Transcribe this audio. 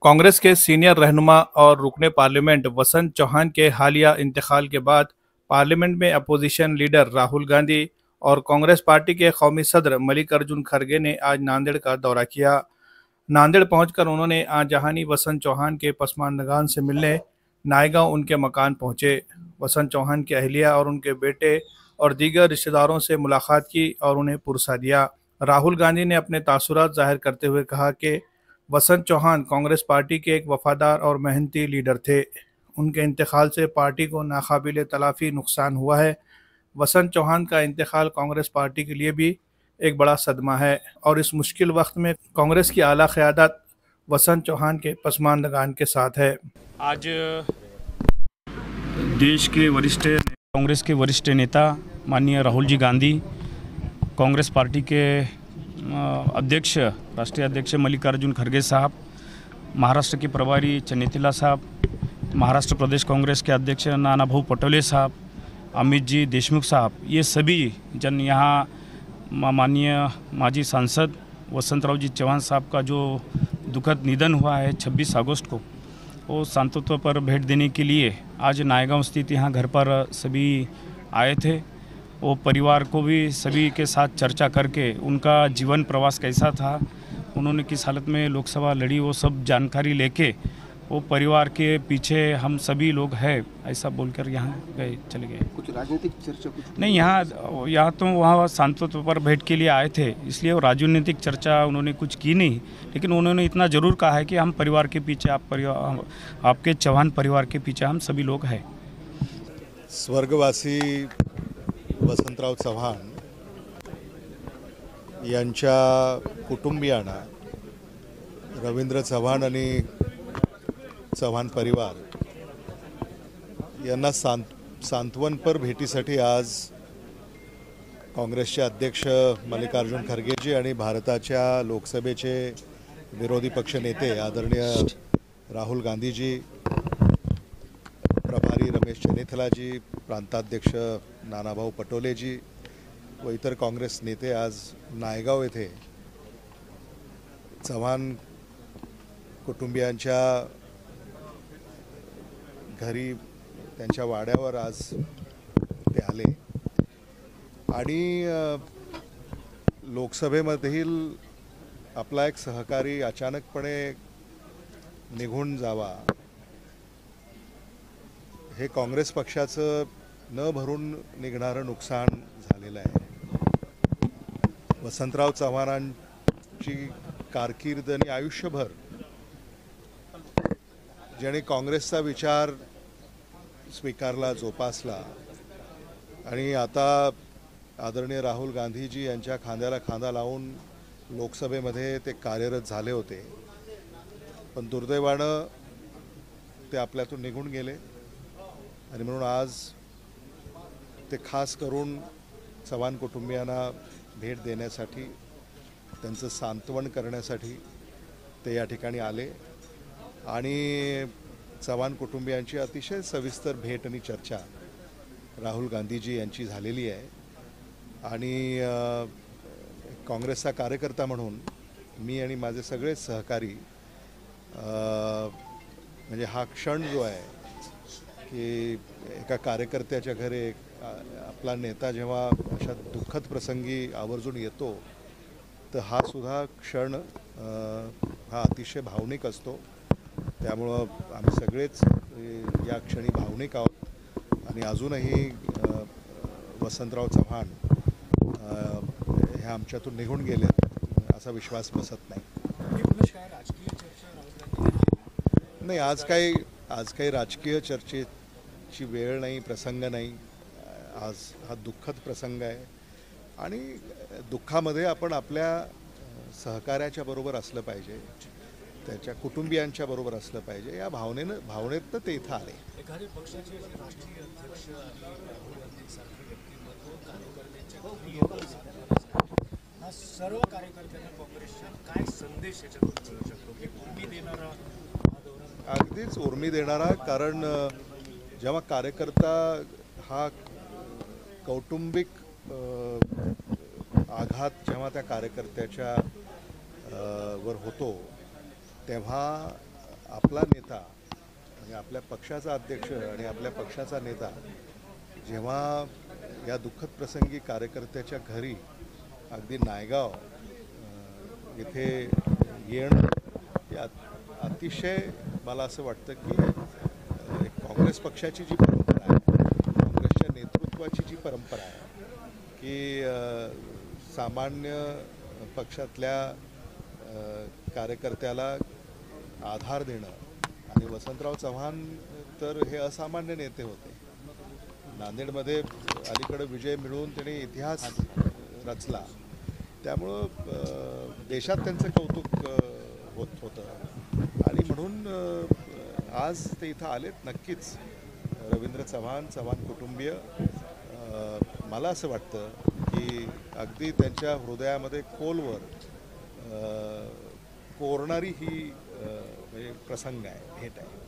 कांग्रेस के senior रहनुमा और रुकने पार्लियामेंट वसंत चौहान के हालिया इंतकाल के बाद पार्लियामेंट में अपोजिशन लीडर राहुल गांधी और कांग्रेस पार्टी के कौमी सदर मल्लिकार्जुन खड़गे ने आज नांदेड़ का दौरा किया। नांदेड़ पहुंचकर उन्होंने आज जहानी वसंत चौहान के पसमानदगान से मिलने नायगांव उनके मकान पहुंचे। वसंत चौहान की अहलिया और उनके बेटे और दीगर रिश्तेदारों से मुलाकात की और उन्हें पुरसा दिया। राहुल गांधी ने अपने तासुरात जाहिर करते हुए कहा कि वसंत चौहान कांग्रेस पार्टी के एक वफादार और मेहनती लीडर थे। उनके इंतकाल से पार्टी को नाकाबिले तलाफी नुकसान हुआ है। वसंत चौहान का इंतकाल कांग्रेस पार्टी के लिए भी एक बड़ा सदमा है और इस मुश्किल वक्त में कांग्रेस की आला क़यादत वसंत चौहान के पसमानदगान के साथ है। आज देश के कांग्रेस के वरिष्ठ नेता माननीय राहुल जी गांधी, कांग्रेस पार्टी के अध्यक्ष राष्ट्रीय अध्यक्ष मल्लिकार्जुन खड़गे साहब, महाराष्ट्र के प्रभारी चन्नेतीला साहब, महाराष्ट्र प्रदेश कांग्रेस के अध्यक्ष नानाभाऊ पटोले साहब, अमित जी देशमुख साहब, ये सभी जन यहाँ माननीय माजी सांसद वसंतराव जी चौहान साहब का जो दुखद निधन हुआ है 26 अगस्त को, वो सांत्वना पर भेंट देने के लिए आज नायगांव स्थित यहाँ घर पर सभी आए थे। वो परिवार को भी सभी के साथ चर्चा करके उनका जीवन प्रवास कैसा था, उन्होंने किस हालत में लोकसभा लड़ी, वो सब जानकारी लेके वो परिवार के पीछे हम सभी लोग हैं ऐसा बोलकर यहाँ गए चले गए। कुछ राजनीतिक चर्चा कुछ नहीं, यहाँ तो वहाँ सांत्वना पर भेंट के लिए आए थे, इसलिए वो राजनीतिक चर्चा उन्होंने कुछ की नहीं, लेकिन उन्होंने इतना ज़रूर कहा है कि हम परिवार के पीछे, आपके चौहान परिवार के पीछे हम सभी लोग हैं। स्वर्गवासी वसंतराव चव्हाण यांच्या कुटुंबियांना रवींद्र चव्हाण आणि चव्हाण परिवार यांना सांत्वनपर भेटीसाठी आज काँग्रेसचे अध्यक्ष मल्लिकार्जुन खरगेजी आणि भारताच्या लोकसभेचे विरोधी पक्ष नेते आदरणीय राहुल गांधीजी, प्रभारी रमेश चन्नेतीलाजी, प्रांताध्यक्ष नानाभाऊ पटोलेजी व इतर काँग्रेस नेते आज नायगाव येथे चव्हाण कुटुंबियांच्या घरी त्यांच्या वाड्यावर आज ते आले आणि लोकसभेमधील आपला एक सहकारी अचानकपणे निघून जावा हे काँग्रेस पक्षाचं न भरून निघणारं नुकसान झालेलं आहे। वसंतराव चव्हाणांची कारकीर्द आणि आयुष्यभर ज्याने काँग्रेसचा विचार स्वीकारला, जोपासला आणि आता आदरणीय राहुल गांधीजी यांच्या खांद्याला खांदा लावून लोकसभेमध्ये ते कार्यरत झाले होते, पण दुर्दैवानं ते आपल्यातून निघून गेले आणि म्हणून आज ते खास करून चव्हाण कुटुंबियांना भेट देण्यासाठी, त्यांचं सांत्वन करण्यासाठी ते या ठिकाणी आले आणि चव्हाण कुटुंबियांची अतिशय सविस्तर भेट आणि चर्चा राहुल गांधीजी यांची झालेली आहे आणि काँग्रेसचा कार्यकर्ता म्हणून मी आणि माझे सगळे सहकारी म्हणजे हा क्षण जो आहे की एका कार्यकर्त्याच्या घरी आपला नेता जेव्हा अशा दुःखद प्रसंगी आवर्जून येतो तर हा सुद्धा क्षण हा अतिशय भावनिक असतो। त्यामुळं आम्ही सगळेच या क्षणी भावनिक आहोत आणि अजूनही वसंतराव चव्हाण हे आमच्यातून निघून गेलेत असा विश्वास बसत नाही। नाही, आज काही राजकीय चर्चेची वेळ नाही, प्रसंग नाही। आज हा दुःखद प्रसंग आहे आणि दुःखामध्ये आपण आपल्या सहकार्याच्या बरोबर असलं पाहिजे, त्याच्या कुटुंबियांच्या बरोबर असलं पाहिजे, या भावनेतनं ते इथं आले। एखाद्या पक्षाचे राष्ट्रीय अध्यक्ष राहुल गांधींसारखे व्यक्तिमत्व कार्यकर्त्यांना सर्व कार्यकर्त्यांना काँग्रेसच्या काय संदेश याच्यातून मिळू शकतो की उर्मी देणारा अगदीच उर्मी देणारा, कारण जेव्हा कार्यकर्ता हा कौटुंबिक आघात जेव्हा त्या कार्यकर्त्याच्या वर होतो तेव्हा आपला नेता आणि आपल्या पक्षाचा अध्यक्ष आणि आपल्या पक्षाचा नेता जेव्हा या दुःखद प्रसंगी कार्यकर्त्याच्या घरी अगदी नायगाव इथे येणं हे अतिशय मला असं वाटतं की काँग्रेस पक्षाची जी परंपरा आहे, काँग्रेसच्या नेतृत्वाची जी परंपरा आहे की सामान्य पक्षातल्या कार्यकर्त्याला आधार देणं, आणि वसंतराव चव्हाण तर हे असामान्य नेते होते. नांदेडमध्ये अलीकडे विजय मिळवून त्यांनी इतिहास रचला, त्यामुळं देशात त्यांचं कौतुक होत होतं. आणि म्हणून आज ते इथं आलेत. नक्कीच रवींद्र चव्हाण, चव्हाण कुटुंबीय, मला असं वाटतं की अगदी त्यांच्या हृदयामध्ये खोलवर कोरणारी ही म्हणजे प्रसंग आहे, भेट आहे.